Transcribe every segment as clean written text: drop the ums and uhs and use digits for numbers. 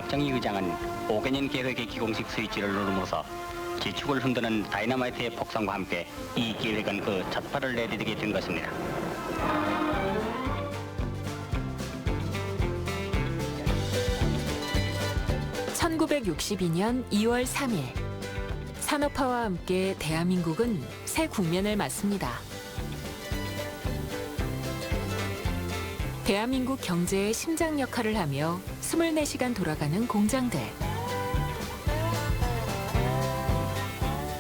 박정희 의장은 5개년 계획의 기공식 스위치를 누름으로써 지축을 흔드는 다이너마이트의 폭성과 함께 이 계획은 그 첫 발을 내디디게 된 것입니다. (1962년 2월 3일) 산업화와 함께 대한민국은 새 국면을 맞습니다. 대한민국 경제의 심장 역할을 하며 24시간 돌아가는 공장들.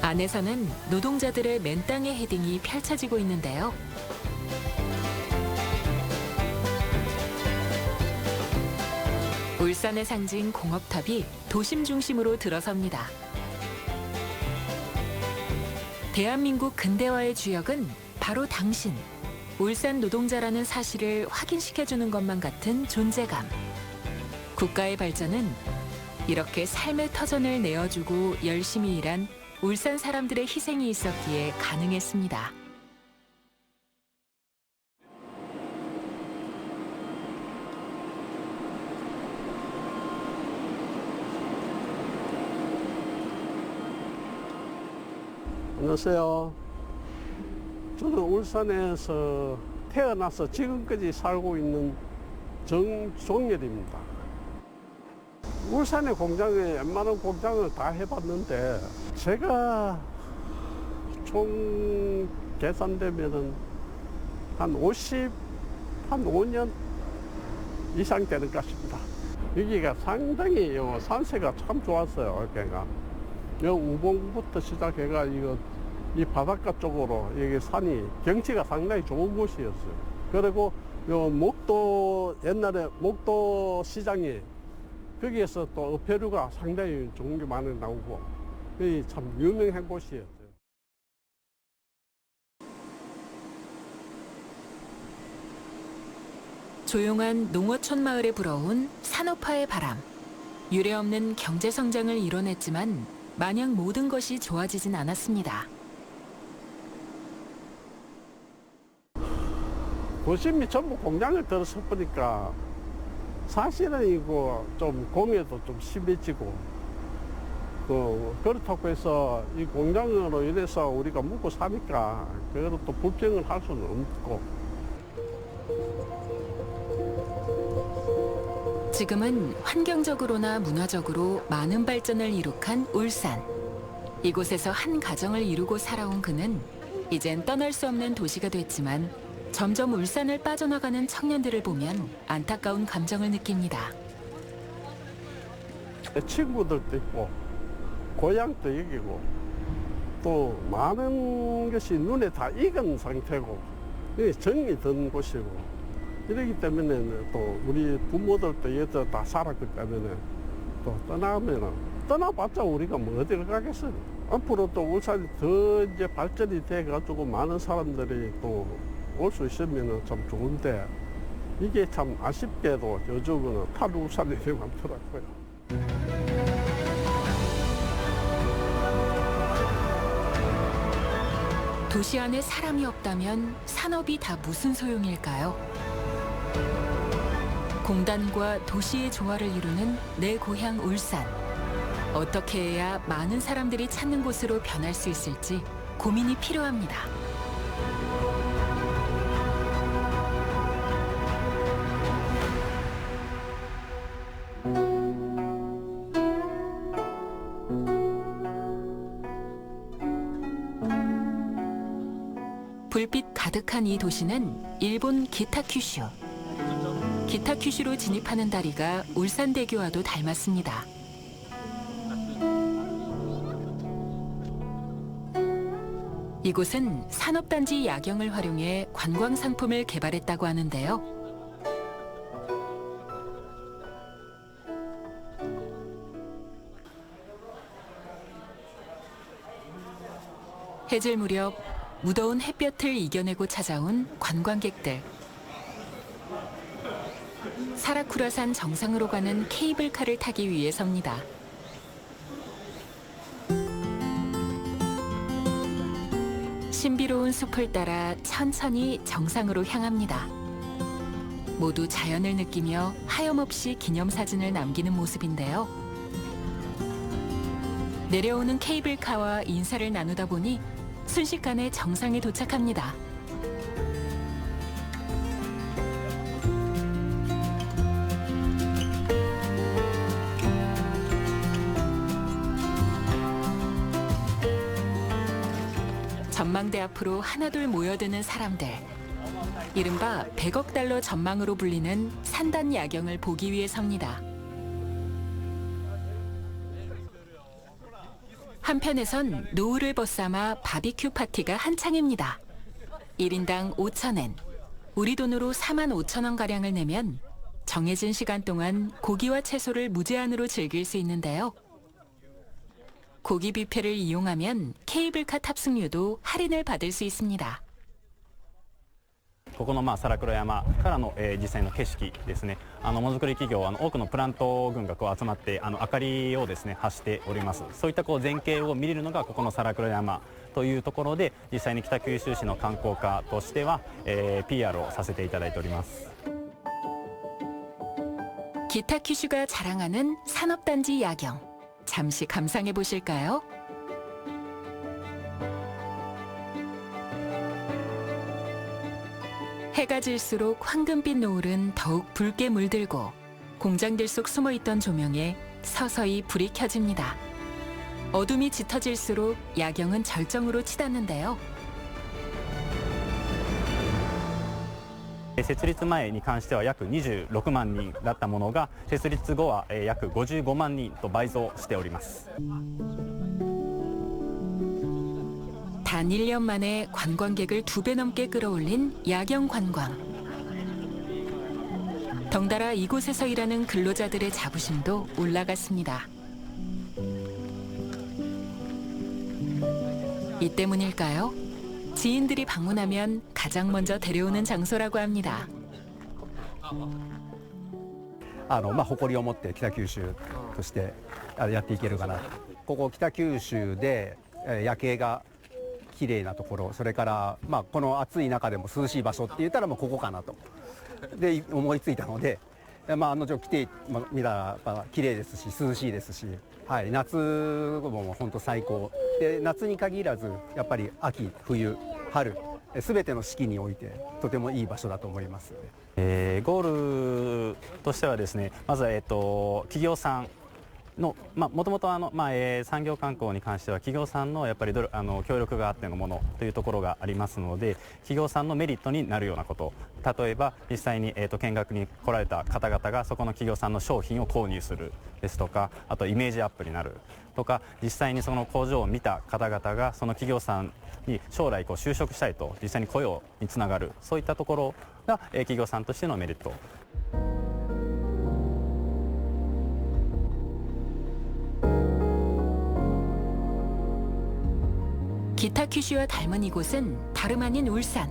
안에서는 노동자들의 맨땅의 헤딩이 펼쳐지고 있는데요. 울산의 상징 공업탑이 도심 중심으로 들어섭니다. 대한민국 근대화의 주역은 바로 당신, 울산 노동자라는 사실을 확인시켜주는 것만 같은 존재감. 국가의 발전은 이렇게 삶의 터전을 내어주고 열심히 일한 울산 사람들의 희생이 있었기에 가능했습니다. 안녕하세요. 저는 울산에서 태어나서 지금까지 살고 있는 정종렬입니다. 울산의 공장에 웬만한 공장을 다 해봤는데 제가 총 계산되면은 한 5년 이상 되는 것 같습니다. 여기가 상당히 산세가 참 좋았어요. 여기가 우봉부터 시작해가 이 바닷가 쪽으로 여기 산이 경치가 상당히 좋은 곳이었어요. 그리고 목도 옛날에 목도 시장이 거기에서 또 어패류가 상당히 좋은 게 많이 나오고 여기 참 유명한 곳이었어요. 조용한 농어촌 마을에 불어온 산업화의 바람. 유례없는 경제 성장을 이뤄냈지만 마냥 모든 것이 좋아지진 않았습니다. 도심이 전부 공장을 들어서 보니까 사실은 이거 좀 공해도 좀 심해지고 그렇다고 해서 이 공장으로 인해서 우리가 먹고 사니까 그래도 또 불평을 할 수는 없고. 지금은 환경적으로나 문화적으로 많은 발전을 이룩한 울산. 이곳에서 한 가정을 이루고 살아온 그는 이젠 떠날 수 없는 도시가 됐지만 점점 울산을 빠져나가는 청년들을 보면 안타까운 감정을 느낍니다. 친구들도 있고 고향도 여기고 또 많은 것이 눈에 다 익은 상태고 정이 든 곳이고 이러기 때문에 또 우리 부모들도 여기서 다 살았기 때문에 또 떠나봤자 우리가 뭐 어디를 가겠어요. 앞으로 또 울산이 더 이제 발전이 돼가지고 많은 사람들이 또 올 수 있으면 참 좋은데 이게 참 아쉽게도 요즘은 탈울산이 되게 많더라고요. 도시 안에 사람이 없다면 산업이 다 무슨 소용일까요? 공단과 도시의 조화를 이루는 내 고향 울산. 어떻게 해야 많은 사람들이 찾는 곳으로 변할 수 있을지 고민이 필요합니다. 불빛 가득한 이 도시는 일본 기타큐슈. 기타큐슈로 진입하는 다리가 울산대교와도 닮았습니다. 이곳은 산업단지 야경을 활용해 관광상품을 개발했다고 하는데요. 해질 무렵 무더운 햇볕을 이겨내고 찾아온 관광객들. 사라쿠라산 정상으로 가는 케이블카를 타기 위해서입니다. 신비로운 숲을 따라 천천히 정상으로 향합니다. 모두 자연을 느끼며 하염없이 기념사진을 남기는 모습인데요. 내려오는 케이블카와 인사를 나누다 보니 순식간에 정상에 도착합니다. 전망대 앞으로 하나둘 모여드는 사람들. 이른바 100억 달러 전망으로 불리는 산단 야경을 보기 위해 섭니다. 한편에선 노을을 벗삼아 바비큐 파티가 한창입니다. 1인당 5,000엔, 우리 돈으로 45,000원가량을 내면 정해진 시간 동안 고기와 채소를 무제한으로 즐길 수 있는데요. 고기 뷔페를 이용하면 케이블카 탑승료도 할인을 받을 수 있습니다. ここの皿倉山からの、実際の景色ですね。ものづくり企業多くのプラント群が集まって明かりをですね発しております。そういった全景を見れるのがここの皿倉山というところで、実際に北九州市の観光課としては、PR をさせていただいております。 기타 큐슈가 자랑하는 산업단지 야경. 잠시 감상해 보실까요? 해가 질수록 황금빛 노을은 더욱 붉게 물들고 공장들 속 숨어있던 조명에 서서히 불이 켜집니다. 어둠이 짙어질수록 야경은 절정으로 치닫는데요. 設立前に関しては約26万人だったものが設立後は約55万人と倍増しております。 단 1년 만에 관광객을 2배 넘게 끌어올린 야경 관광. 덩달아 이곳에서 일하는 근로자들의 자부심도 올라갔습니다. 이 때문일까요? 지인들이 방문하면 가장 먼저 데려오는 장소라고 합니다. 誇りを持って北九州としてやっていけるかな。ここ北九州で夜景が綺麗なところ、それからこの暑い中でも涼しい場所って言ったらここかなとで思いついたので、案の定来てみたら綺麗ですし涼しいですし、はい、夏も本当最高で、夏に限らずやっぱり秋冬春全ての四季においてとてもいい場所だと思います。ゴールとしてはですね、まず企業さんのもともと産業観光に関しては企業さんのやっぱり協力があってのものというところがありますので、企業さんのメリットになるようなこと、例えば実際に見学に来られた方々がそこの企業さんの商品を購入するですとか、あとイメージアップになるとか、実際にその工場を見た方々がその企業さんに将来就職したいと実際に雇用につながる、そういったところが企業さんとしてのメリット。 기타 큐슈와 닮은 이곳은 다름 아닌 울산.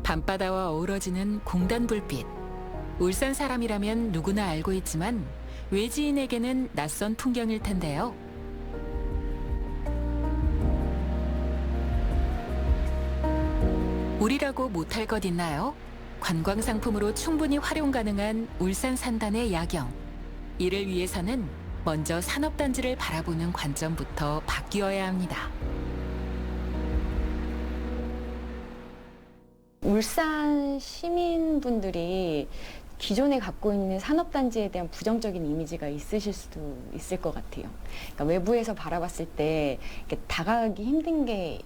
밤바다와 어우러지는 공단 불빛. 울산 사람이라면 누구나 알고 있지만 외지인에게는 낯선 풍경일 텐데요. 우리라고 못할 것 있나요? 관광 상품으로 충분히 활용 가능한 울산 산단의 야경. 이를 위해서는 먼저 산업단지를 바라보는 관점부터 바뀌어야 합니다. 울산 시민분들이 기존에 갖고 있는 산업단지에 대한 부정적인 이미지가 있으실 수도 있을 것 같아요. 그러니까 외부에서 바라봤을 때 다가가기 힘든 게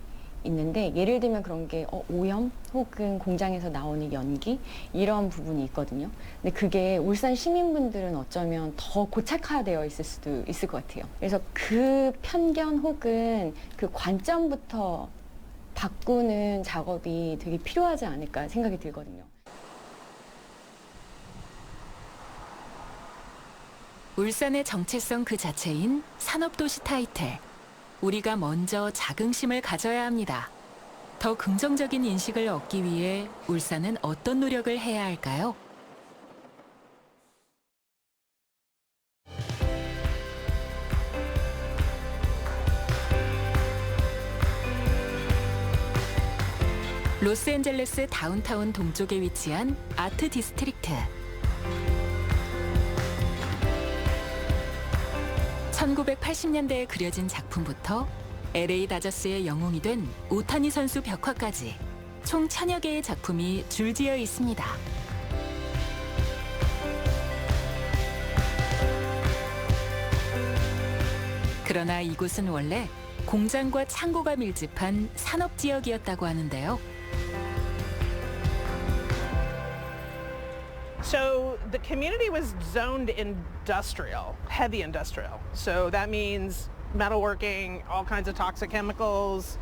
있는데, 예를 들면 그런 게 오염 혹은 공장에서 나오는 연기 이런 부분이 있거든요. 근데 그게 울산 시민분들은 어쩌면 더 고착화되어 있을 수도 있을 것 같아요. 그래서 그 편견 혹은 그 관점부터 바꾸는 작업이 되게 필요하지 않을까 생각이 들거든요. 울산의 정체성 그 자체인 산업도시 타이틀. 우리가 먼저 자긍심을 가져야 합니다. 더 긍정적인 인식을 얻기 위해 울산은 어떤 노력을 해야 할까요? 로스앤젤레스 다운타운 동쪽에 위치한 아트 디스트릭트. 1980년대에 그려진 작품부터 LA 다저스의 영웅이 된 오타니 선수 벽화까지 총 1000여 개의 작품이 줄지어 있습니다. 그러나 이곳은 원래 공장과 창고가 밀집한 산업지역이었다고 하는데요. So the community was zoned industrial, heavy industrial. So that means metalworking, all kinds of toxic chemicals,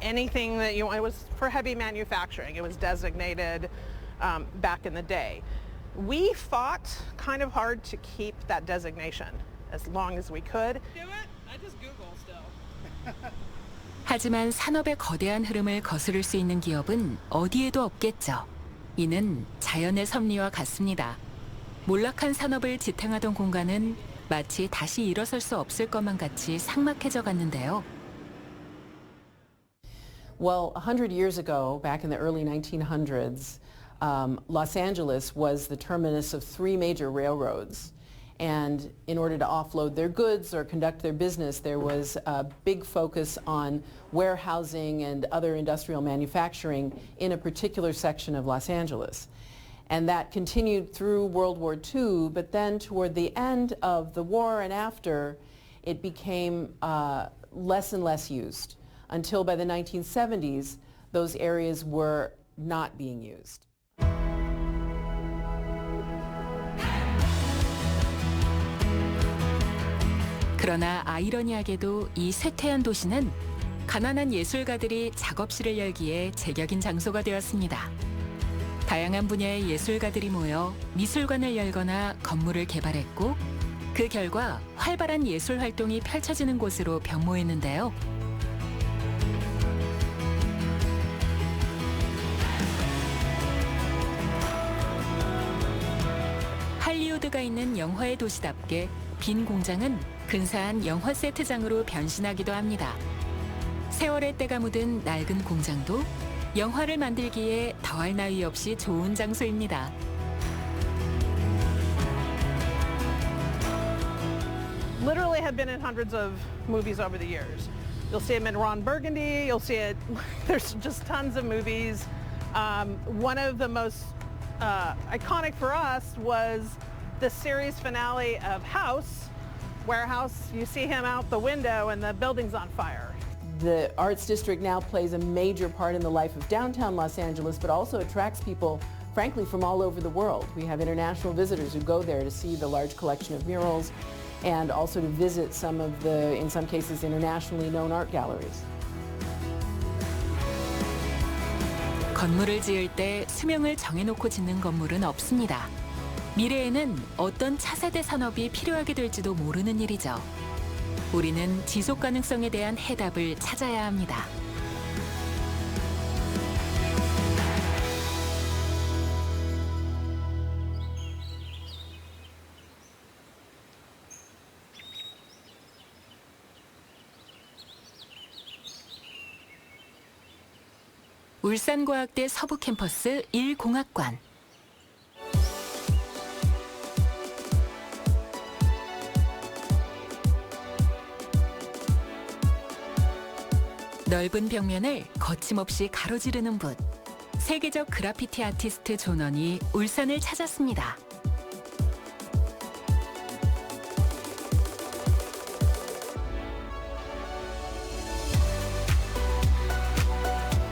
anything that you want. It was for heavy manufacturing. It was designated back in the day. We fought kind of hard to keep that designation as long as we could. Do it? I just Google still. 하지만 산업의 거대한 흐름을 거스를 수 있는 기업은 어디에도 없겠죠. 이는 자연의 섭리와 같습니다. 몰락한 산업을 지탱하던 공간은 마치 다시 일어설 수 없을 것만 같이 삭막해져 갔는데요. Well, 100 years ago, back in the early 1900s, Los Angeles was the terminus of 3 major railroads. And in order to offload their goods or conduct their business, there was a big focus on warehousing and other industrial manufacturing in a particular section of Los Angeles. And that continued through World War II, but then toward the end of the war and after, it became less and less used, until by the 1970s, those areas were not being used. 그러나 아이러니하게도 이 쇠퇴한 도시는 가난한 예술가들이 작업실을 열기에 제격인 장소가 되었습니다. 다양한 분야의 예술가들이 모여 미술관을 열거나 건물을 개발했고 그 결과 활발한 예술 활동이 펼쳐지는 곳으로 변모했는데요. 할리우드가 있는 영화의 도시답게 빈 공장은 근사한 영화 세트장으로 변신하기도 합니다. 세월의 때가 묻은 낡은 공장도 영화를 만들기에 더할 나위 없이 좋은 장소입니다. Literally have been in hundreds of movies over the years. You'll see them in Ron Burgundy, you'll see it, there's just tons of movies. One of the most iconic for us was the series finale of House, where House, you see him out the window and the building's on fire. The Arts District now plays a major part in the life of downtown Los Angeles, but also attracts people, frankly, from all over the world. We have international visitors who go there to see the large collection of murals and also to visit some of the, in some cases, internationally known art galleries. 건물을 지을 때 수명을 정해놓고 짓는 건물은 없습니다. 미래에는 어떤 차세대 산업이 필요하게 될지도 모르는 일이죠. 우리는 지속 가능성에 대한 해답을 찾아야 합니다. 울산과학대 서부캠퍼스 1공학관. 넓은 벽면을 거침없이 가로지르는 붓. 세계적 그래피티 아티스트 존원이 울산을 찾았습니다.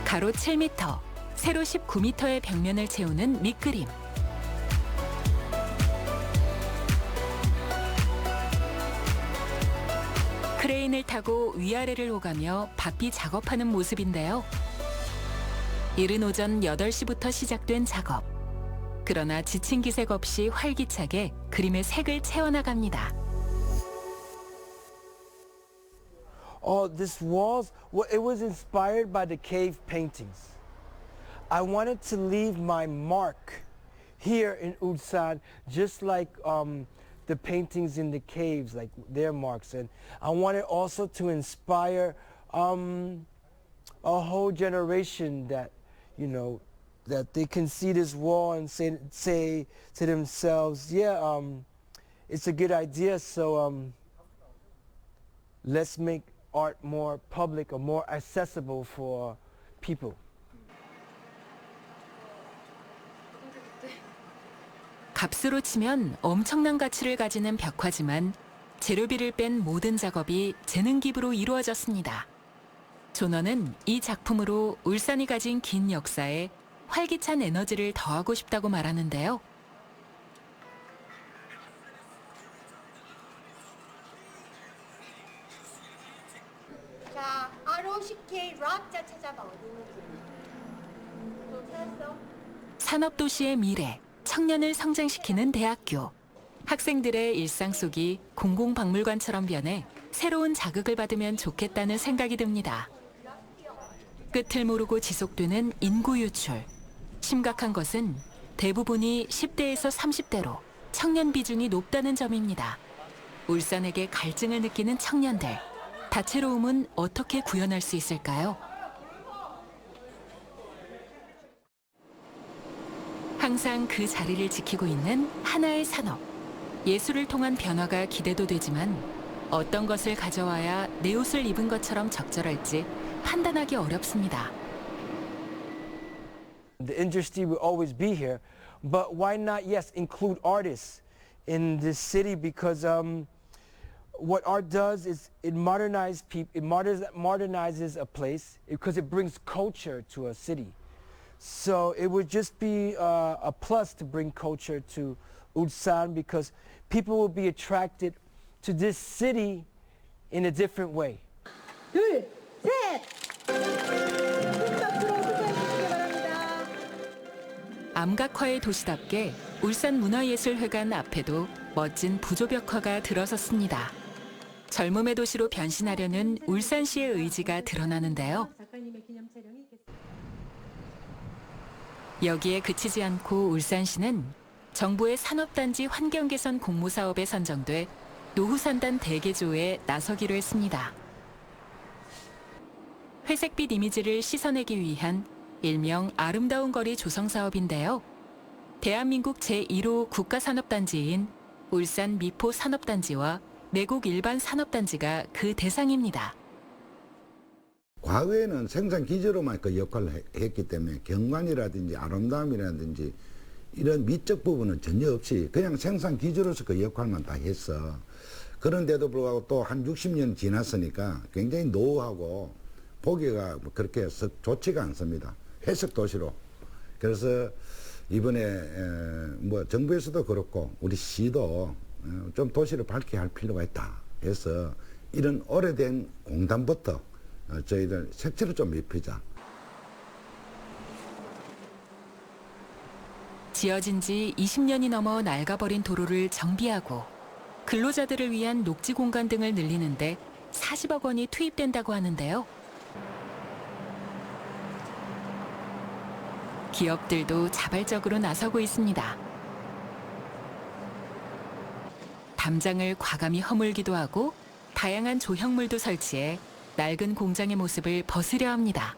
가로 7m, 세로 19m의 벽면을 채우는 밑그림. 크레인을 타고 위아래를 오가며 바삐 작업하는 모습인데요. 이른 오전 8시부터 시작된 작업. 그러나 지친 기색 없이 활기차게 그림의 색을 채워나갑니다. This walls, well, it was inspired by the cave paintings. I wanted to leave my mark here in Ulsan, just like the paintings in the caves, like their marks. And I wanted also to inspire a whole generation that, you know, that they can see this wall and say to themselves, yeah, it's a good idea, so let's make art more public or more accessible for people. 값으로 치면 엄청난 가치를 가지는 벽화지만 재료비를 뺀 모든 작업이 재능 기부로 이루어졌습니다. 존원은 이 작품으로 울산이 가진 긴 역사에 활기찬 에너지를 더하고 싶다고 말하는데요. 자, ROCK 락자 찾아봐. 어디 있는지. 찾았어? 산업도시의 미래, 청년을 성장시키는 대학교. 학생들의 일상 속이 공공박물관처럼 변해 새로운 자극을 받으면 좋겠다는 생각이 듭니다. 끝을 모르고 지속되는 인구 유출. 심각한 것은 대부분이 10대에서 30대로 청년 비중이 높다는 점입니다. 울산에게 갈증을 느끼는 청년들. 다채로움은 어떻게 구현할 수 있을까요? 항상 그 자리를 지키고 있는 하나의 산업. 예술을 통한 변화가 기대도 되지만 어떤 것을 가져와야 내 옷을 입은 것처럼 적절할지 판단하기 어렵습니다. The industry will always be here, but why not, yes, include artists in this city, because what art does is it modernizes a place because it brings culture to a city. So it would just be a plus to bring culture to Ulsan because people will be attracted to this city in a different way. 둘, 셋! 손잡으로 소개해주시기 바랍니다. 암각화의 도시답게 울산문화예술회관 앞에도 멋진 부조벽화가 들어섰습니다. 젊음의 도시로 변신하려는 울산시의 의지가 드러나는데요. 여기에 그치지 않고 울산시는 정부의 산업단지 환경개선 공모사업에 선정돼 노후산단 대개조에 나서기로 했습니다. 회색빛 이미지를 씻어내기 위한 일명 아름다운 거리 조성 사업인데요. 대한민국 제1호 국가산업단지인 울산 미포 산업단지와 매곡 일반 산업단지가 그 대상입니다. 과거에는 생산 기지로만 그 역할을 했기 때문에 경관이라든지 아름다움이라든지 이런 미적 부분은 전혀 없이 그냥 생산 기지로서 그 역할만 다 했어. 그런데도 불구하고 또 한 60년 지났으니까 굉장히 노후하고 보기가 그렇게 좋지가 않습니다. 회색 도시로. 그래서 이번에 뭐 정부에서도 그렇고 우리 시도 좀 도시를 밝게 할 필요가 있다 해서 이런 오래된 공단부터 저희들 색채를 좀 입히자. 지어진 지 20년이 넘어 낡아버린 도로를 정비하고 근로자들을 위한 녹지 공간 등을 늘리는데 40억 원이 투입된다고 하는데요. 기업들도 자발적으로 나서고 있습니다. 담장을 과감히 허물기도 하고 다양한 조형물도 설치해 낡은 공장의 모습을 벗으려 합니다.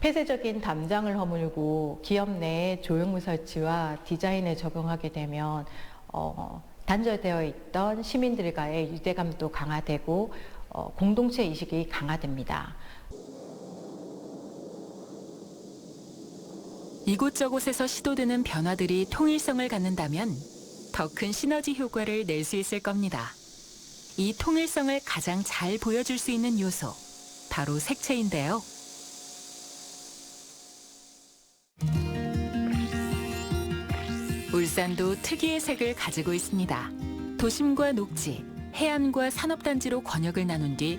폐쇄적인 담장을 허물고 기업 내에 조형물 설치와 디자인에 적용하게 되면 단절되어 있던 시민들과의 유대감도 강화되고 공동체 의식이 강화됩니다. 이곳저곳에서 시도되는 변화들이 통일성을 갖는다면 더 큰 시너지 효과를 낼 수 있을 겁니다. 이 통일성을 가장 잘 보여줄 수 있는 요소, 바로 색채인데요. 울산도 특유의 색을 가지고 있습니다. 도심과 녹지, 해안과 산업단지로 권역을 나눈 뒤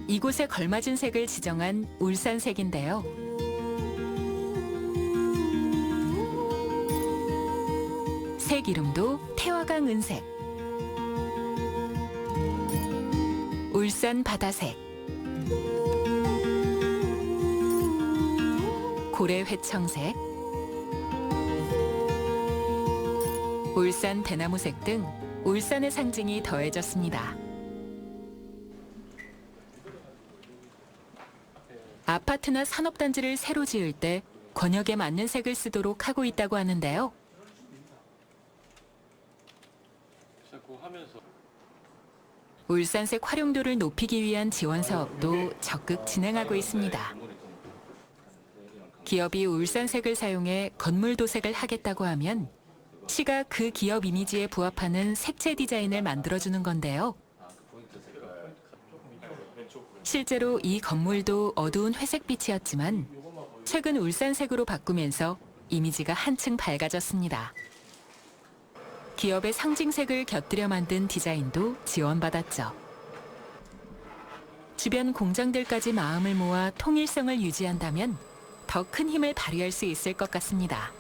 이곳에 걸맞은 색을 지정한 울산색인데요. 색 이름도 태화강 은색, 울산 바다색, 고래 회청색, 울산 대나무색 등 울산의 상징이 더해졌습니다. 아파트나 산업단지를 새로 지을 때 권역에 맞는 색을 쓰도록 하고 있다고 하는데요. 울산색 활용도를 높이기 위한 지원 사업도 적극 진행하고 있습니다. 기업이 울산색을 사용해 건물 도색을 하겠다고 하면 시가 그 기업 이미지에 부합하는 색채 디자인을 만들어주는 건데요. 실제로 이 건물도 어두운 회색빛이었지만 최근 울산색으로 바꾸면서 이미지가 한층 밝아졌습니다. 기업의 상징색을 곁들여 만든 디자인도 지원받았죠. 주변 공장들까지 마음을 모아 통일성을 유지한다면 더 큰 힘을 발휘할 수 있을 것 같습니다.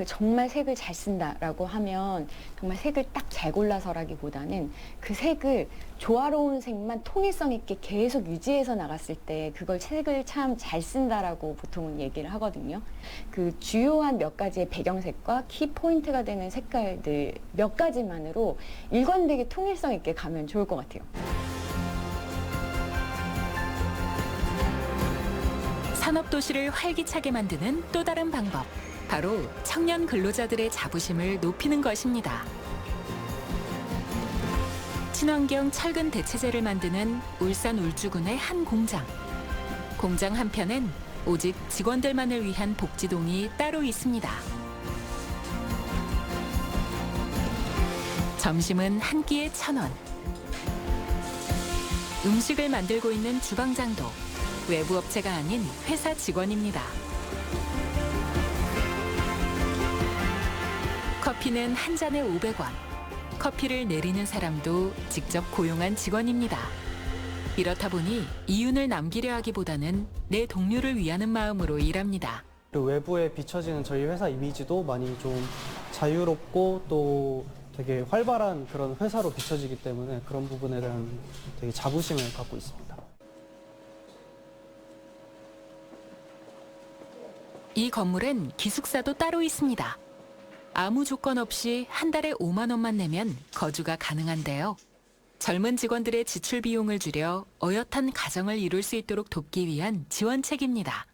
정말 색을 잘 쓴다라고 하면 정말 색을 딱 잘 골라서라기보다는 그 색을 조화로운 색만 통일성 있게 계속 유지해서 나갔을 때 그걸 색을 참 잘 쓴다라고 보통은 얘기를 하거든요. 그 주요한 몇 가지의 배경색과 키 포인트가 되는 색깔들 몇 가지만으로 일관되게 통일성 있게 가면 좋을 것 같아요. 산업도시를 활기차게 만드는 또 다른 방법. 바로 청년 근로자들의 자부심을 높이는 것입니다. 친환경 철근 대체재를 만드는 울산 울주군의 한 공장. 공장 한편엔 오직 직원들만을 위한 복지동이 따로 있습니다. 점심은 한 끼에 1,000원. 음식을 만들고 있는 주방장도 외부 업체가 아닌 회사 직원입니다. 커피는 한 잔에 500원. 커피를 내리는 사람도 직접 고용한 직원입니다. 이렇다 보니 이윤을 남기려 하기보다는 내 동료를 위하는 마음으로 일합니다. 외부에 비춰지는 저희 회사 이미지도 많이 좀 자유롭고 또 되게 활발한 그런 회사로 비춰지기 때문에 그런 부분에 대한 되게 자부심을 갖고 있습니다. 이 건물엔 기숙사도 따로 있습니다. 아무 조건 없이 한 달에 5만 원만 내면 거주가 가능한데요. 젊은 직원들의 지출 비용을 줄여 어엿한 가정을 이룰 수 있도록 돕기 위한 지원책입니다.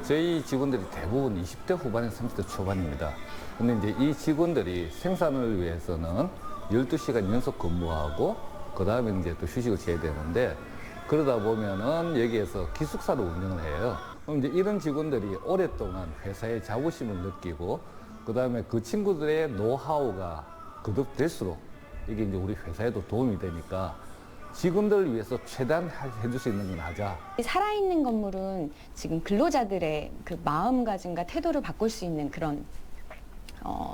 저희 직원들이 대부분 20대 후반에서 30대 초반입니다. 근데 이제 이 직원들이 생산을 위해서는 12시간 연속 근무하고 그 다음에 이제 또 휴식을 취해야 되는데 그러다 보면은 여기에서 기숙사를 운영을 해요. 그럼 이제 이런 직원들이 오랫동안 회사의 자부심을 느끼고 그다음에 그 친구들의 노하우가 거듭될수록 이게 이제 우리 회사에도 도움이 되니까 직원들을 위해서 최대한 해줄 수 있는 건 하자. 살아있는 건물은 지금 근로자들의 그 마음가짐과 태도를 바꿀 수 있는 그런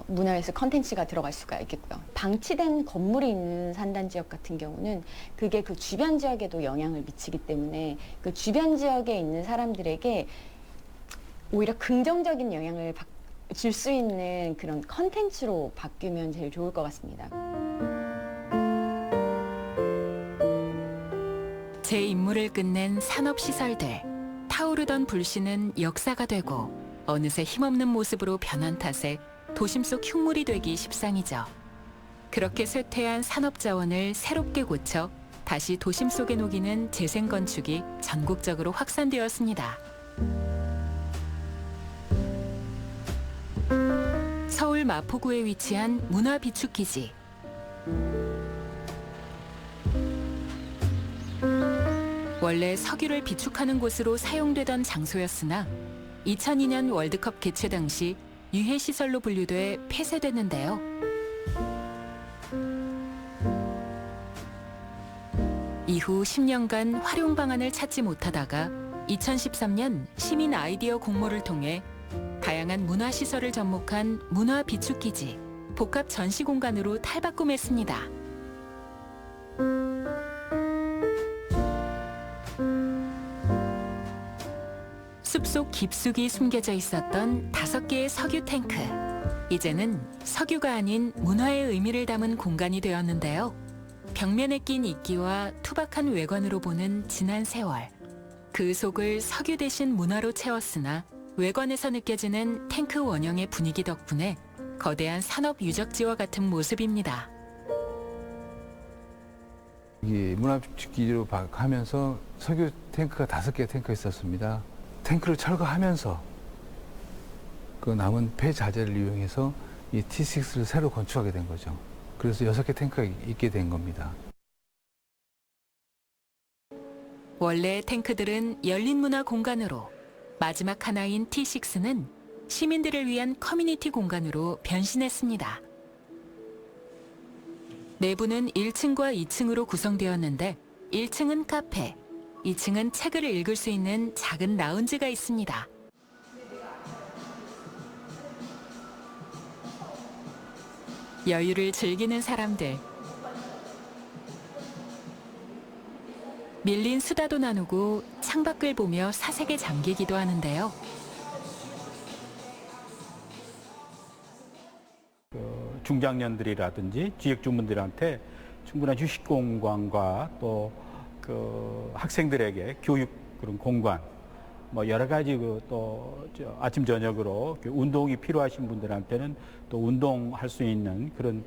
문화예술 컨텐츠가 들어갈 수가 있겠고요. 방치된 건물이 있는 산단지역 같은 경우는 그게 그 주변 지역에도 영향을 미치기 때문에 그 주변 지역에 있는 사람들에게 오히려 긍정적인 영향을 줄 수 있는 그런 컨텐츠로 바뀌면 제일 좋을 것 같습니다. 제 임무를 끝낸 산업시설들. 타오르던 불씨는 역사가 되고 어느새 힘없는 모습으로 변한 탓에 도심 속 흉물이 되기 십상이죠. 그렇게 쇠퇴한 산업자원을 새롭게 고쳐 다시 도심 속에 녹이는 재생건축이 전국적으로 확산되었습니다. 서울 마포구에 위치한 문화비축기지. 원래 석유를 비축하는 곳으로 사용되던 장소였으나 2002년 월드컵 개최 당시 유해시설로 분류돼 폐쇄됐는데요. 이후 10년간 활용 방안을 찾지 못하다가 2013년 시민 아이디어 공모를 통해 다양한 문화시설을 접목한 문화비축기지, 복합 전시공간으로 탈바꿈했습니다. 숲속 깊숙이 숨겨져 있었던 5개의 석유 탱크. 이제는 석유가 아닌 문화의 의미를 담은 공간이 되었는데요. 벽면에 낀 이끼와 투박한 외관으로 보는 지난 세월. 그 속을 석유 대신 문화로 채웠으나 외관에서 느껴지는 탱크 원형의 분위기 덕분에 거대한 산업 유적지와 같은 모습입니다. 이 문화축기로 하면서 석유 탱크가 5개의 탱크가 있었습니다. 탱크를 철거하면서 그 남은 폐자재를 이용해서 이 T6를 새로 건축하게 된 거죠. 그래서 6개 탱크가 있게 된 겁니다. 원래 탱크들은 열린 문화 공간으로, 마지막 하나인 T6는 시민들을 위한 커뮤니티 공간으로 변신했습니다. 내부는 1층과 2층으로 구성되었는데 1층은 카페, 2층은 책을 읽을 수 있는 작은 라운지가 있습니다. 여유를 즐기는 사람들, 밀린 수다도 나누고 창밖을 보며 사색에 잠기기도 하는데요. 중장년들이라든지 지역 주민들한테 충분한 휴식 공간과 또 그 학생들에게 교육 그런 공간, 뭐 여러 가지 또 아침 저녁으로 운동이 필요하신 분들한테는 또 운동할 수 있는 그런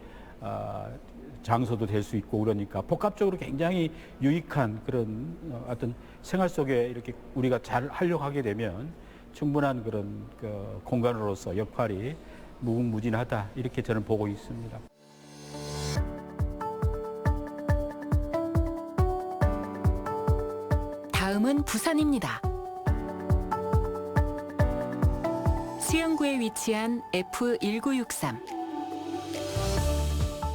장소도 될 수 있고, 그러니까 복합적으로 굉장히 유익한 그런 어떤 생활 속에 이렇게 우리가 잘 하려고 하게 되면 충분한 그런 그 공간으로서 역할이 무궁무진하다, 이렇게 저는 보고 있습니다. 다음은 부산입니다. 수영구에 위치한 F1963.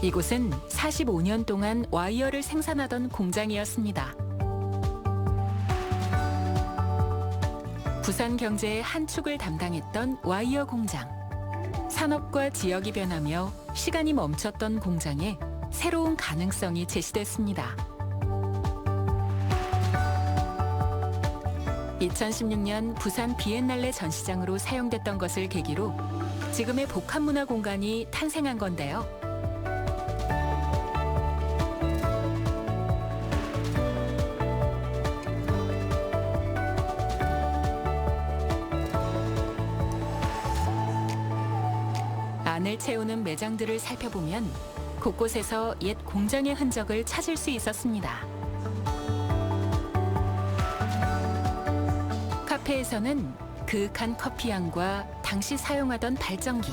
이곳은 45년 동안 와이어를 생산하던 공장이었습니다. 부산 경제의 한 축을 담당했던 와이어 공장. 산업과 지역이 변하며 시간이 멈췄던 공장에 새로운 가능성이 제시됐습니다. 2016년 부산 비엔날레 전시장으로 사용됐던 것을 계기로 지금의 복합문화 공간이 탄생한 건데요. 안을 채우는 매장들을 살펴보면 곳곳에서 옛 공장의 흔적을 찾을 수 있었습니다. 카페에서는 그윽한 커피향과 당시 사용하던 발전기,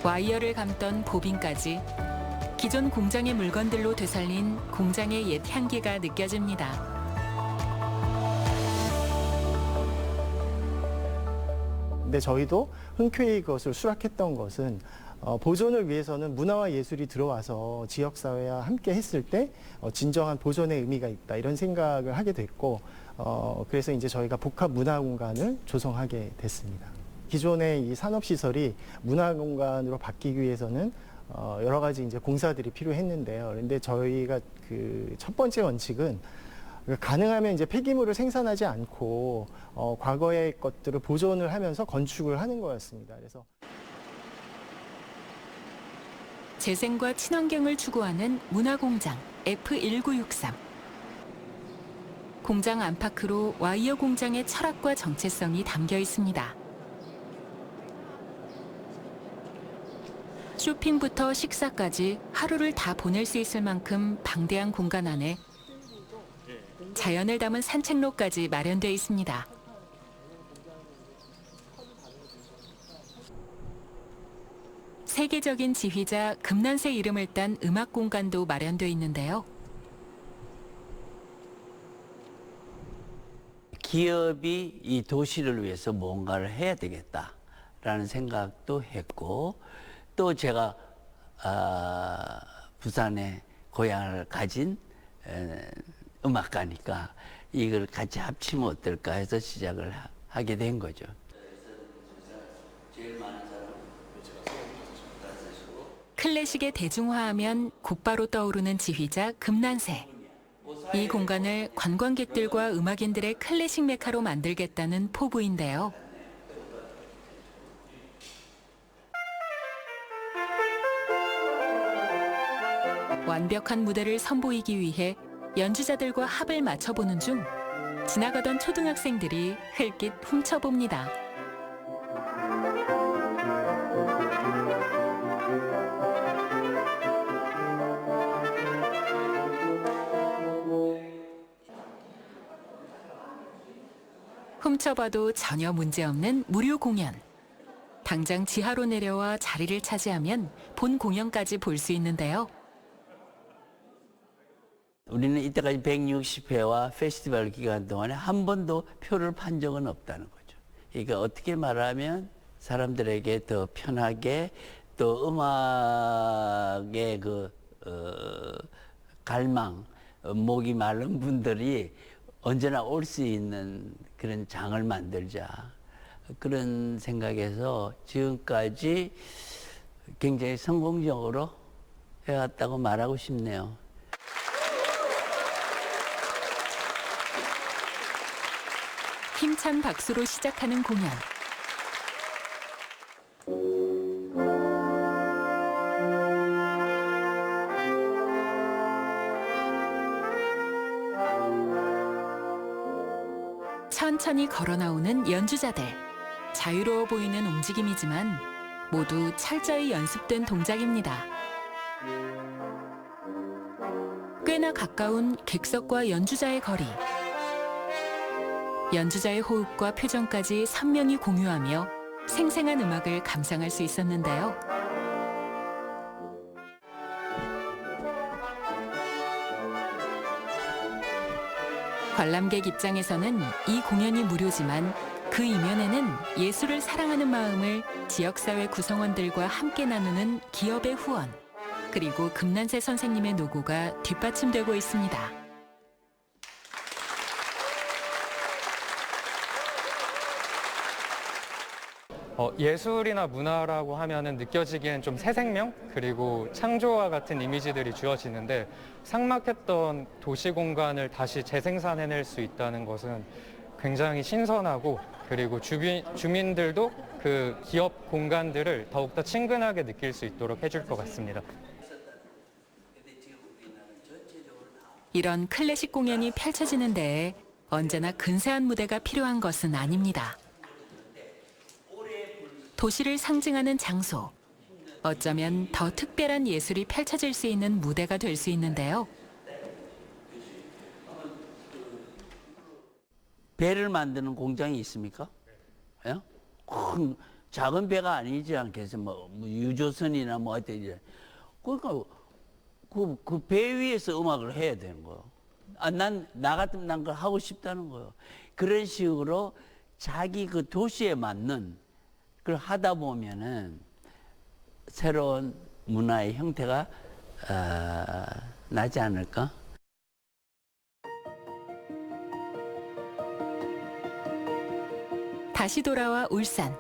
와이어를 감던 보빈까지 기존 공장의 물건들로 되살린 공장의 옛 향기가 느껴집니다. 근데 저희도 흔쾌히 그것을 수락했던 것은 보존을 위해서는 문화와 예술이 들어와서 지역사회와 함께 했을 때 진정한 보존의 의미가 있다, 이런 생각을 하게 됐고, 그래서 이제 저희가 복합 문화 공간을 조성하게 됐습니다. 기존의 이 산업시설이 문화 공간으로 바뀌기 위해서는 여러 가지 이제 공사들이 필요했는데요. 그런데 저희가 그 첫 번째 원칙은 가능하면 이제 폐기물을 생산하지 않고 과거의 것들을 보존을 하면서 건축을 하는 거였습니다. 그래서 재생과 친환경을 추구하는 문화공장 F1963. 공장 안팎으로 와이어 공장의 철학과 정체성이 담겨 있습니다. 쇼핑부터 식사까지 하루를 다 보낼 수 있을 만큼 방대한 공간 안에 자연을 담은 산책로까지 마련되어 있습니다. 세계적인 지휘자 금난세 이름을 딴 음악 공간도 마련되어 있는데요. 기업이 이 도시를 위해서 뭔가를 해야 되겠다라는 생각도 했고, 또 제가 부산에 고향을 가진 음악가니까 이걸 같이 합치면 어떨까 해서 시작을 하게 된 거죠. 클래식의 대중화하면 곧바로 떠오르는 지휘자 금난세. 이 공간을 관광객들과 음악인들의 클래식 메카로 만들겠다는 포부인데요. 완벽한 무대를 선보이기 위해 연주자들과 합을 맞춰보는 중 지나가던 초등학생들이 흘낏 훔쳐봅니다. 훔쳐봐도 전혀 문제없는 무료 공연. 당장 지하로 내려와 자리를 차지하면 본 공연까지 볼 수 있는데요. 우리는 이때까지 160회와 페스티벌 기간 동안에 한 번도 표를 판 적은 없다는 거죠. 그러니까 어떻게 말하면 사람들에게 더 편하게 또 음악의 갈망, 목이 마른 분들이 언제나 올 수 있는 그런 장을 만들자. 그런 생각에서 지금까지 굉장히 성공적으로 해왔다고 말하고 싶네요. 힘찬 박수로 시작하는 공연. 천천히 걸어 나오는 연주자들. 자유로워 보이는 움직임이지만 모두 철저히 연습된 동작입니다. 꽤나 가까운 객석과 연주자의 거리. 연주자의 호흡과 표정까지 선명히 공유하며 생생한 음악을 감상할 수 있었는데요. 관람객 입장에서는 이 공연이 무료지만 그 이면에는 예술을 사랑하는 마음을 지역사회 구성원들과 함께 나누는 기업의 후원, 그리고 금난세 선생님의 노고가 뒷받침되고 있습니다. 예술이나 문화라고 하면은 느껴지기엔 좀 새 생명 그리고 창조와 같은 이미지들이 주어지는데 삭막했던 도시 공간을 다시 재생산해낼 수 있다는 것은 굉장히 신선하고 그리고 주민들도 그 기업 공간들을 더욱더 친근하게 느낄 수 있도록 해줄 것 같습니다. 이런 클래식 공연이 펼쳐지는 데에 언제나 근사한 무대가 필요한 것은 아닙니다. 도시를 상징하는 장소, 어쩌면 더 특별한 예술이 펼쳐질 수 있는 무대가 될 수 있는데요. 배를 만드는 공장이 있습니까? 예? 큰 작은 배가 아니지 않겠어요? 뭐 유조선이나 뭐 어때 그러니까 그 배 위에서 음악을 해야 되는 거예요. 나 같으면 난 그걸 하고 싶다는 거예요. 그런 식으로 자기 그 도시에 맞는 그걸 하다 보면은 새로운 문화의 형태가 나지 않을까? 다시 돌아와 울산.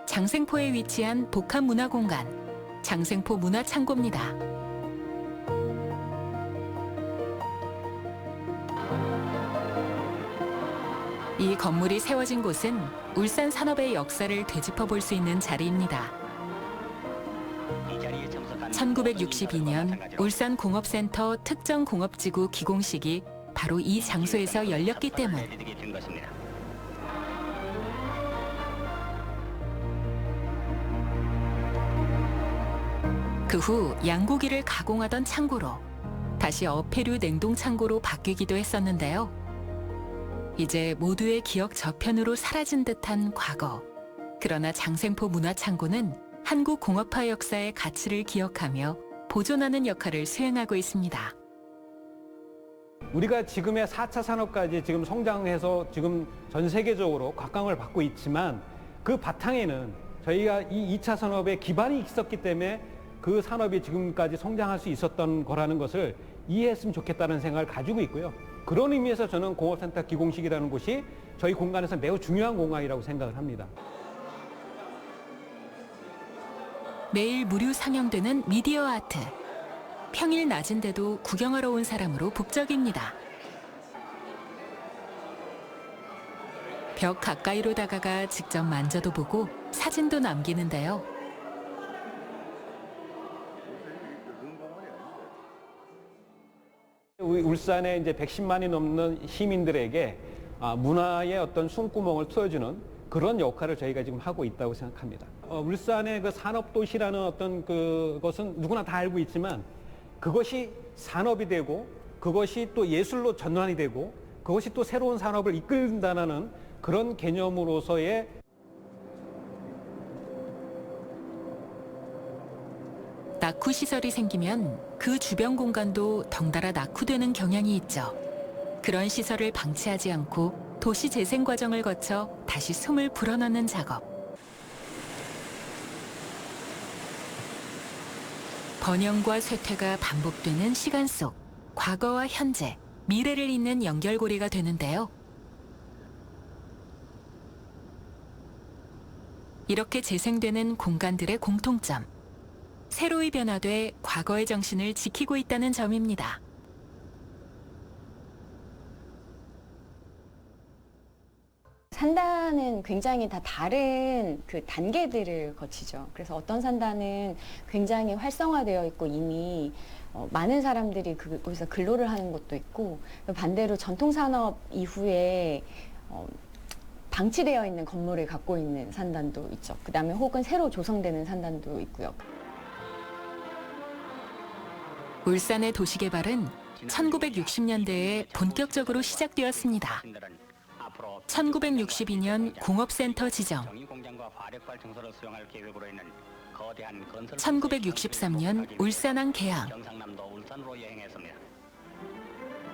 장생포에 위치한 복합문화공간, 장생포 문화창고입니다. 이 건물이 세워진 곳은 울산 산업의 역사를 되짚어 볼 수 있는 자리입니다. 1962년 울산공업센터 특정공업지구 기공식이 바로 이 장소에서 열렸기 때문. 그 후 양고기를 가공하던 창고로 다시 어패류 냉동창고로 바뀌기도 했었는데요. 이제 모두의 기억 저편으로 사라진 듯한 과거. 그러나 장생포 문화창고는 한국 공업화 역사의 가치를 기억하며 보존하는 역할을 수행하고 있습니다. 우리가 지금의 4차 산업까지 지금 성장해서 지금 전 세계적으로 곽강을 받고 있지만 그 바탕에는 저희가 이 2차 산업에 기반이 있었기 때문에 그 산업이 지금까지 성장할 수 있었던 거라는 것을 이해했으면 좋겠다는 생각을 가지고 있고요. 그런 의미에서 저는 공업센터 기공식이라는 곳이 저희 공간에서 매우 중요한 공간이라고 생각을 합니다. 매일 무료 상영되는 미디어 아트. 평일 낮인데도 구경하러 온 사람으로 북적입니다. 벽 가까이로 다가가 직접 만져도 보고 사진도 남기는데요. 우리 울산에 이제 110만이 넘는 시민들에게 문화의 어떤 숨구멍을 뚫어주는 그런 역할을 저희가 지금 하고 있다고 생각합니다. 울산의 그 산업도시라는 어떤 그것은 누구나 다 알고 있지만 그것이 산업이 되고 그것이 또 예술로 전환이 되고 그것이 또 새로운 산업을 이끌는다는 그런 개념으로서의 낙후 시설이 생기면 그 주변 공간도 덩달아 낙후되는 경향이 있죠. 그런 시설을 방치하지 않고 도시 재생 과정을 거쳐 다시 숨을 불어넣는 작업. 번영과 쇠퇴가 반복되는 시간 속 과거와 현재, 미래를 잇는 연결고리가 되는데요. 이렇게 재생되는 공간들의 공통점. 새로이 변화돼 과거의 정신을 지키고 있다는 점입니다. 산단은 굉장히 다 다른 그 단계들을 거치죠. 그래서 어떤 산단은 굉장히 활성화되어 있고 이미 많은 사람들이 거기서 근로를 하는 곳도 있고, 반대로 전통산업 이후에 방치되어 있는 건물을 갖고 있는 산단도 있죠. 그 다음에 혹은 새로 조성되는 산단도 있고요. 울산의 도시개발은 1960년대에 본격적으로 시작되었습니다. 1962년 공업센터 지정, 1963년 울산항 개항,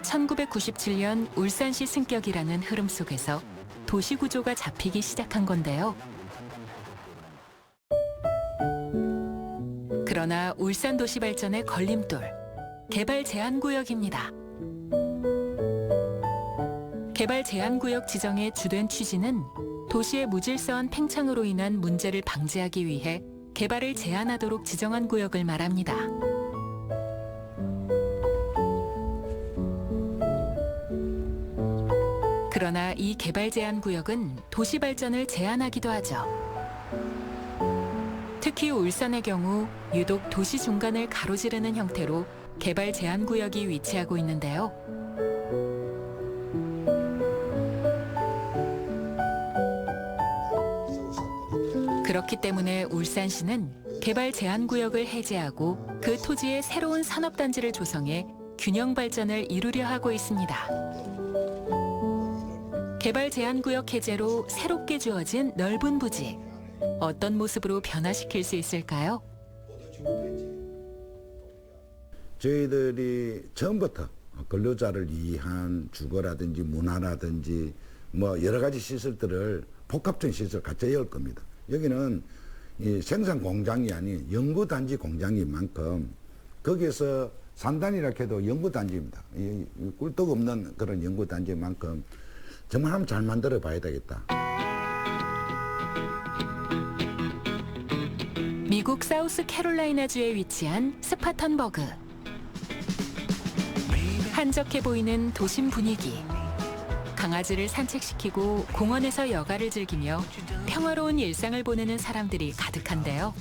1997년 울산시 승격이라는 흐름 속에서 도시구조가 잡히기 시작한 건데요. 그러나 울산 도시 발전의 걸림돌, 개발 제한구역입니다. 개발 제한구역 지정의 주된 취지는 도시의 무질서한 팽창으로 인한 문제를 방지하기 위해 개발을 제한하도록 지정한 구역을 말합니다. 그러나 이 개발 제한 구역은 도시 발전을 제한하기도 하죠. 특히 울산의 경우 유독 도시 중간을 가로지르는 형태로 개발 제한 구역이 위치하고 있는데요. 그렇기 때문에 울산시는 개발 제한 구역을 해제하고 그 토지에 새로운 산업단지를 조성해 균형 발전을 이루려 하고 있습니다. 개발 제한 구역 해제로 새롭게 주어진 넓은 부지, 어떤 모습으로 변화시킬 수 있을까요? 저희들이 처음부터 근로자를 위한 주거라든지 문화라든지 뭐 여러 가지 시설들을 복합적인 시설 갖춰야 할 겁니다. 여기는 이 생산 공장이 아닌 연구단지 공장인 만큼 거기에서 산단이라 해도 연구단지입니다. 이 꿀떡 없는 그런 연구단지인 만큼 정말 한번 잘 만들어 봐야 되겠다. 미국 사우스캐롤라이나주에 위치한 스파턴버그. 한적해 보이는 도심 분위기. 강아지를 산책시키고 공원에서 여가를 즐기며 평화로운 일상을 보내는 사람들이 가득한데요.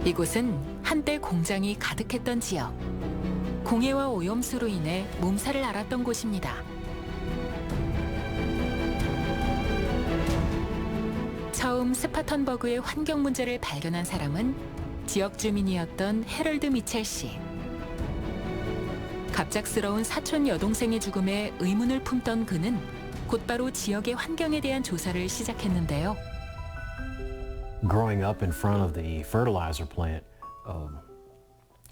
이곳은 한때 공장이 가득했던 지역. 공해와 오염수로 인해 몸살을 앓았던 곳입니다. 처음 스파턴버그의 환경 문제를 발견한 사람은 지역 주민이었던 해럴드 미첼 씨. 갑작스러운 사촌 여동생의 죽음에 의문을 품던 그는 곧바로 지역의 환경에 대한 조사를 시작했는데요. Growing up in front of the fertilizer plant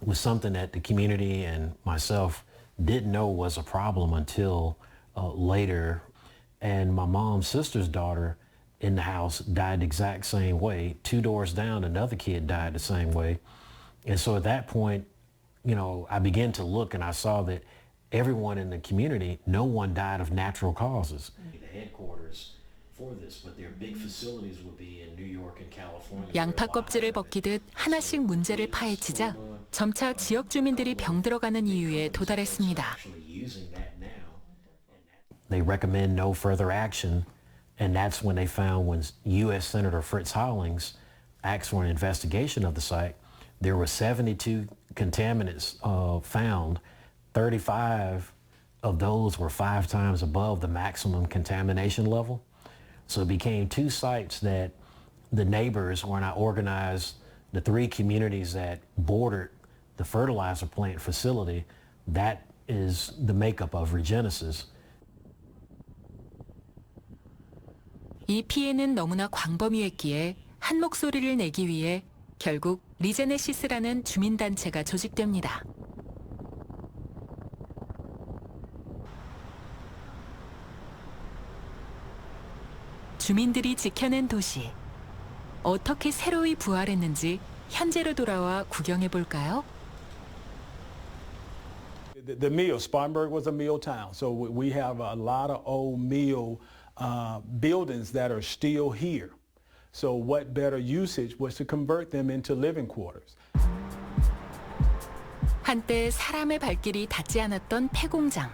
was something that the community and myself didn't know was a problem until later. And my mom's sister's daughter in the house died the exact same way. 2 doors down, another kid died the same way. And so at that point, you know, I began to look and I saw that everyone in the community, no one died of natural causes. The headquarters for this, but their big facilities would be in New York and California. 양파 껍질을 벗기듯 하나씩 문제를 파헤치자 점차 지역 주민들이 병들어가는 이유에 도달했습니다. They recommend no further action, and that's when they found when U.S. Senator Fritz Hollings asked for an investigation of the site, there were 72 contaminants found. 35 of those were 5 times above the maximum contamination level. So it became 2 sites that the neighbors, when I organized the 3 communities that bordered the fertilizer plant facility, that is the makeup of Regenesis. 이 피해는 너무나 광범위했기에 한 목소리를 내기 위해 결국 리제네시스라는 주민단체가 조직됩니다. 주민들이 지켜낸 도시. 어떻게 새로이 부활했는지 현재로 돌아와 구경해 볼까요? The mill, Spartanburg was a mill town, so we have a lot of old mill buildings that are still here. So what better usage was to convert them into living quarters. 한때 사람의 발길이 닿지 않았던 폐공장.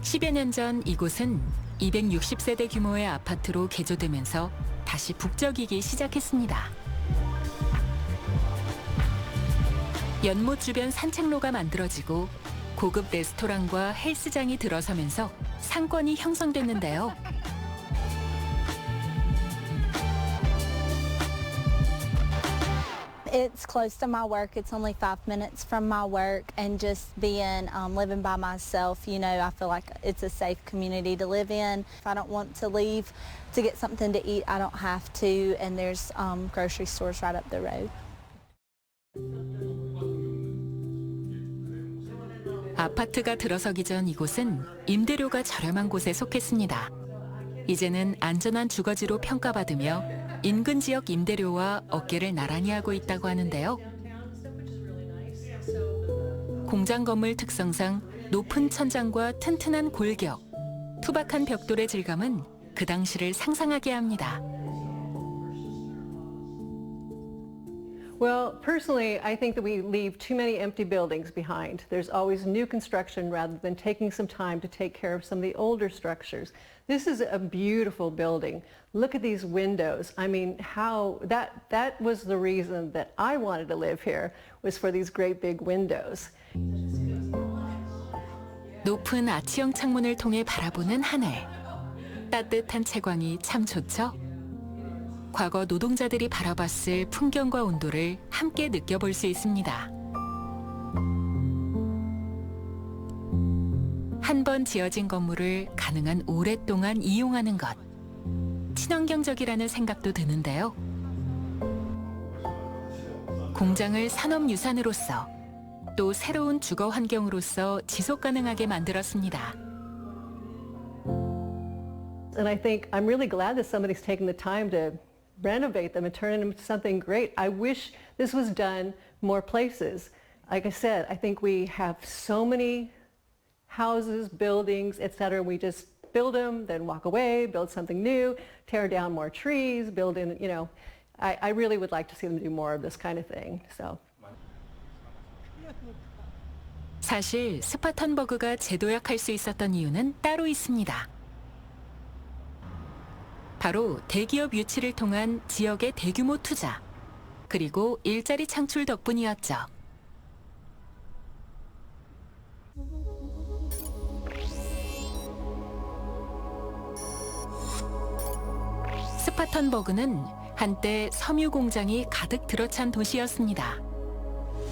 10여 년 전 이곳은 260세대 규모의 아파트로 개조되면서 다시 북적이기 시작했습니다. 연못 주변 산책로가 만들어지고 고급 레스토랑과 헬스장이 들어서면서 상권이 형성됐는데요. It's close to my work. It's only 5 minutes from my work, and just being living by myself, you know, I feel like it's a safe community to live in. If I don't want to leave to get something to eat, I don't have to, and there's grocery stores right up the road. 아파트가 들어서기 전 이곳은 임대료가 저렴한 곳에 속했습니다. 이제는 안전한 주거지로 평가받으며 인근 지역 임대료와 어깨를 나란히 하고 있다고 하는데요. 공장 건물 특성상 높은 천장과 튼튼한 골격, 투박한 벽돌의 질감은 그 당시를 상상하게 합니다. Well, personally, I think that we leave too many empty buildings behind. There's always new construction rather than taking some time to take care of some of the older structures. This is a beautiful building. Look at these windows. I mean, that was the reason that I wanted to live here, was for these great big windows. 높은 아치형 창문을 통해 바라보는 하늘. 따뜻한 채광이 참 좋죠? 과거 노동자들이 바라봤을 풍경과 온도를 함께 느껴볼 수 있습니다. 한 번 지어진 건물을 가능한 오랫동안 이용하는 것. 친환경적이라는 생각도 드는데요. 공장을 산업유산으로서 또 새로운 주거 환경으로서 지속 가능하게 만들었습니다. And I think I'm really glad that somebody's taken the time to renovate them and turn them into something great. I wish this was done more places. Like I said, I think we have so many houses, buildings, etc. We just build them, then walk away, build something new, tear down more trees, build in, you know. I really would like to see them do more of this kind of thing. So. 사실 스파턴버그가 재도약할 수 있었던 이유는 따로 있습니다. 바로 대기업 유치를 통한 지역의 대규모 투자, 그리고 일자리 창출 덕분이었죠. 스파턴버그는 한때 섬유 공장이 가득 들어찬 도시였습니다.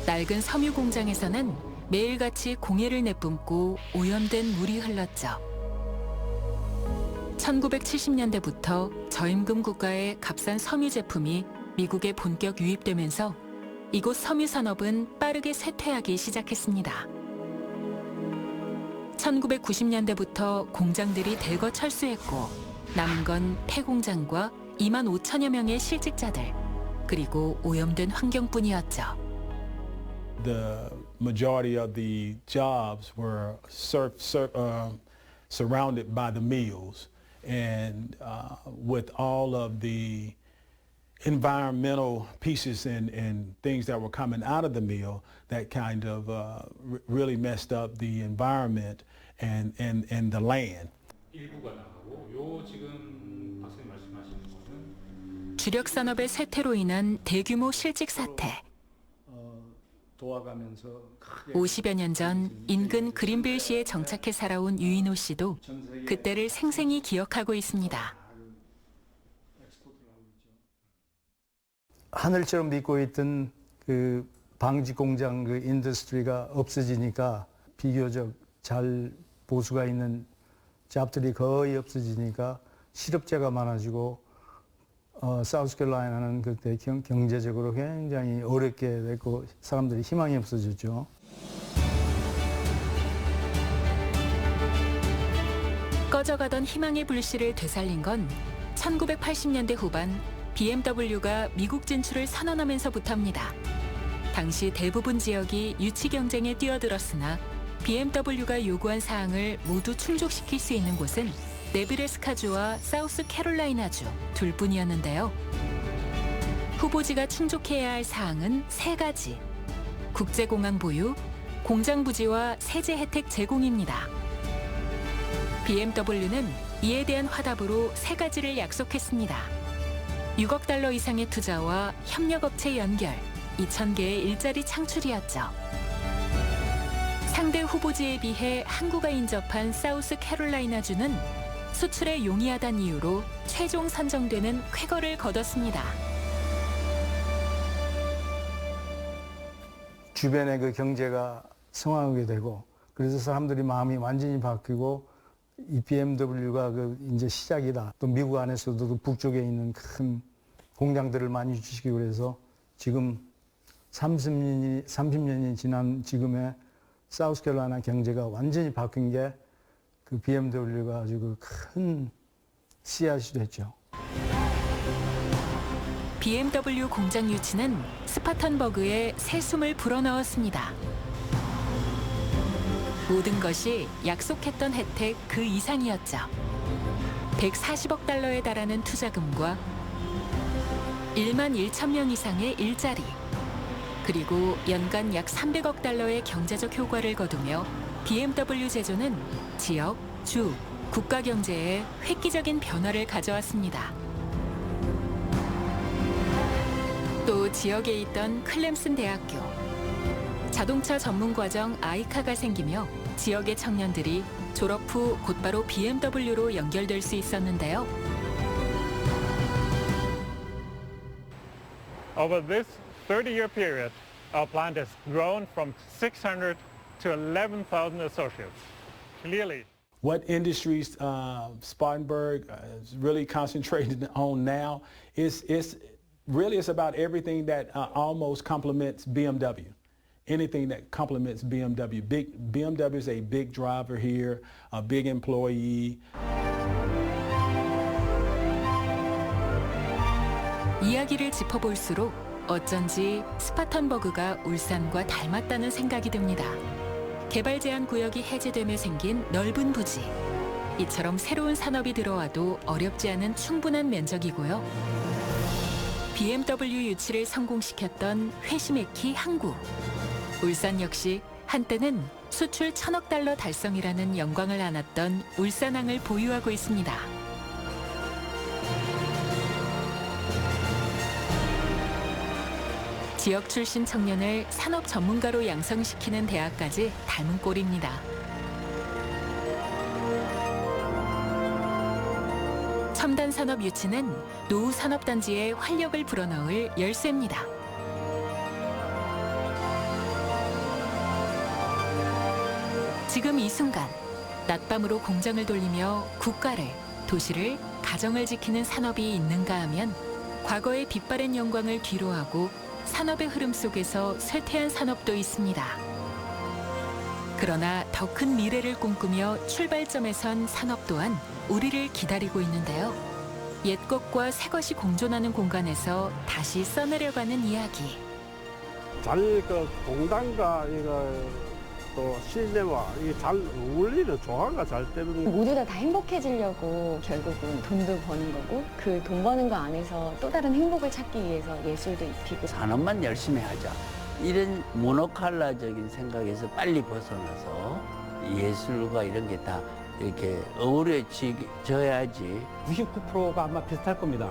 낡은 섬유 공장에서는 매일같이 공해를 내뿜고 오염된 물이 흘렀죠. 1970년대부터 저임금 국가의 값싼 섬유 제품이 미국에 본격 유입되면서 이곳 섬유 산업은 빠르게 쇠퇴하기 시작했습니다. 1990년대부터 공장들이 대거 철수했고 남은 건 폐공장과 2만 5천여 명의 실직자들, 그리고 오염된 환경뿐이었죠. The majority of the jobs were surrounded by the mills. And with all of the environmental pieces and things that were coming out of the mill, that kind of really messed up the environment and the land. 주력 산업의 쇠퇴로 인한 대규모 실직 사태. 50여 년 전 인근 그린빌시에 정착해 살아온 유인호 씨도 그때를 생생히 기억하고 있습니다. 하늘처럼 믿고 있던 그 방직 공장 그 인더스트리가 없어지니까 비교적 잘 보수가 있는 잡들이 거의 없어지니까 실업자가 많아지고 사우스캐롤라이나는 그때 경제적으로 굉장히 어렵게 됐고 사람들이 희망이 없어졌죠. 꺼져가던 희망의 불씨를 되살린 건 1980년대 후반 BMW가 미국 진출을 선언하면서부터입니다. 당시 대부분 지역이 유치 경쟁에 뛰어들었으나 BMW가 요구한 사항을 모두 충족시킬 수 있는 곳은 네브래스카주와 사우스캐롤라이나주 둘뿐이었는데요. 후보지가 충족해야 할 사항은 3가지. 국제공항 보유, 공장 부지와 세제 혜택 제공입니다. BMW는 이에 대한 화답으로 3가지를 약속했습니다. 6억 달러 이상의 투자와 협력업체 연결, 2,000개의 일자리 창출이었죠. 상대 후보지에 비해 항구가 인접한 사우스캐롤라이나주는 수출에 용이하다는 이유로 최종 선정되는 쾌거를 거뒀습니다. 주변의 그 경제가 성황하게 되고 그래서 사람들이 마음이 완전히 바뀌고 이 BMW가 그 이제 시작이다. 또 미국 안에서도 그 북쪽에 있는 큰 공장들을 많이 유치시키고 그래서 지금 30년이 지난 지금의 사우스캐롤라이나 경제가 완전히 바뀐 게 그 BMW가 아주 그 큰 씨앗이 됐죠. BMW 공장 유치는 스파턴버그에 새 숨을 불어넣었습니다. 모든 것이 약속했던 혜택 그 이상이었죠. 140억 달러에 달하는 투자금과 1만 1천 명 이상의 일자리, 그리고 연간 약 300억 달러의 경제적 효과를 거두며 BMW 제조는 지역, 주, 국가 경제에 획기적인 변화를 가져왔습니다. 또 지역에 있던 클램슨 대학교, 자동차 전문 과정 아이카가 생기며 지역의 청년들이 졸업 후 곧바로 BMW로 연결될 수 있었는데요. Over this 30-year period, our plant has grown from 600 to 11,000 associates. Clearly, what industries Spartanburg is really concentrated on now is really it's about everything that almost complements BMW. Anything that complements BMW. BMW is a big driver here, a big employee. 이야기를 짚어볼수록 어쩐지 스파턴버그가 울산과 닮았다는 생각이 듭니다. 개발 제한 구역이 해제되며 생긴 넓은 부지. 이처럼 새로운 산업이 들어와도 어렵지 않은 충분한 면적이고요. BMW 유치를 성공시켰던 회시메키 항구. 울산 역시 한때는 수출 1,000억 달러 달성이라는 영광을 안았던 울산항을 보유하고 있습니다. 지역 출신 청년을 산업 전문가로 양성시키는 대학까지 닮은 꼴입니다. 첨단 산업 유치는 노후 산업단지에 활력을 불어넣을 열쇠입니다. 지금 이 순간 낮밤으로 공장을 돌리며 국가를, 도시를, 가정을 지키는 산업이 있는가 하면 과거의 빛바랜 영광을 뒤로하고 산업의 흐름 속에서 쇠퇴한 산업도 있습니다. 그러나 더 큰 미래를 꿈꾸며 출발점에 선 산업 또한 우리를 기다리고 있는데요. 옛 것과 새 것이 공존하는 공간에서 다시 써내려가는 이야기. 그 공단과 이거 또 시제와 이게 잘 어울리는 조화가 잘 되는. 모두 다 행복해지려고 결국은 돈도 버는 거고 그 돈 버는 거 안에서 또 다른 행복을 찾기 위해서 예술도 입히고. 산업만 열심히 하자. 이런 모노칼라적인 생각에서 빨리 벗어나서 예술과 이런 게 다 이렇게 어우러져야지. 99%가 아마 비슷할 겁니다.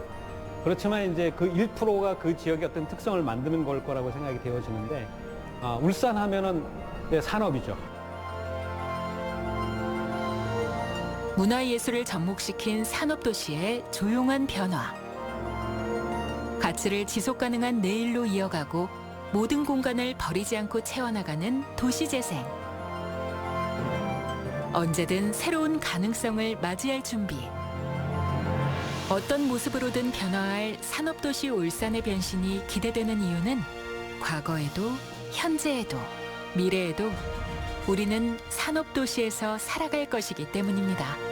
그렇지만 이제 그 1%가 그 지역의 어떤 특성을 만드는 걸 거라고 생각이 되어지는데 울산 하면은 산업이죠. 문화예술을 접목시킨 산업도시의 조용한 변화. 가치를 지속 가능한 내일로 이어가고 모든 공간을 버리지 않고 채워나가는 도시재생. 언제든 새로운 가능성을 맞이할 준비. 어떤 모습으로든 변화할 산업도시 울산의 변신이 기대되는 이유는 과거에도 현재에도 미래에도 우리는 산업도시에서 살아갈 것이기 때문입니다.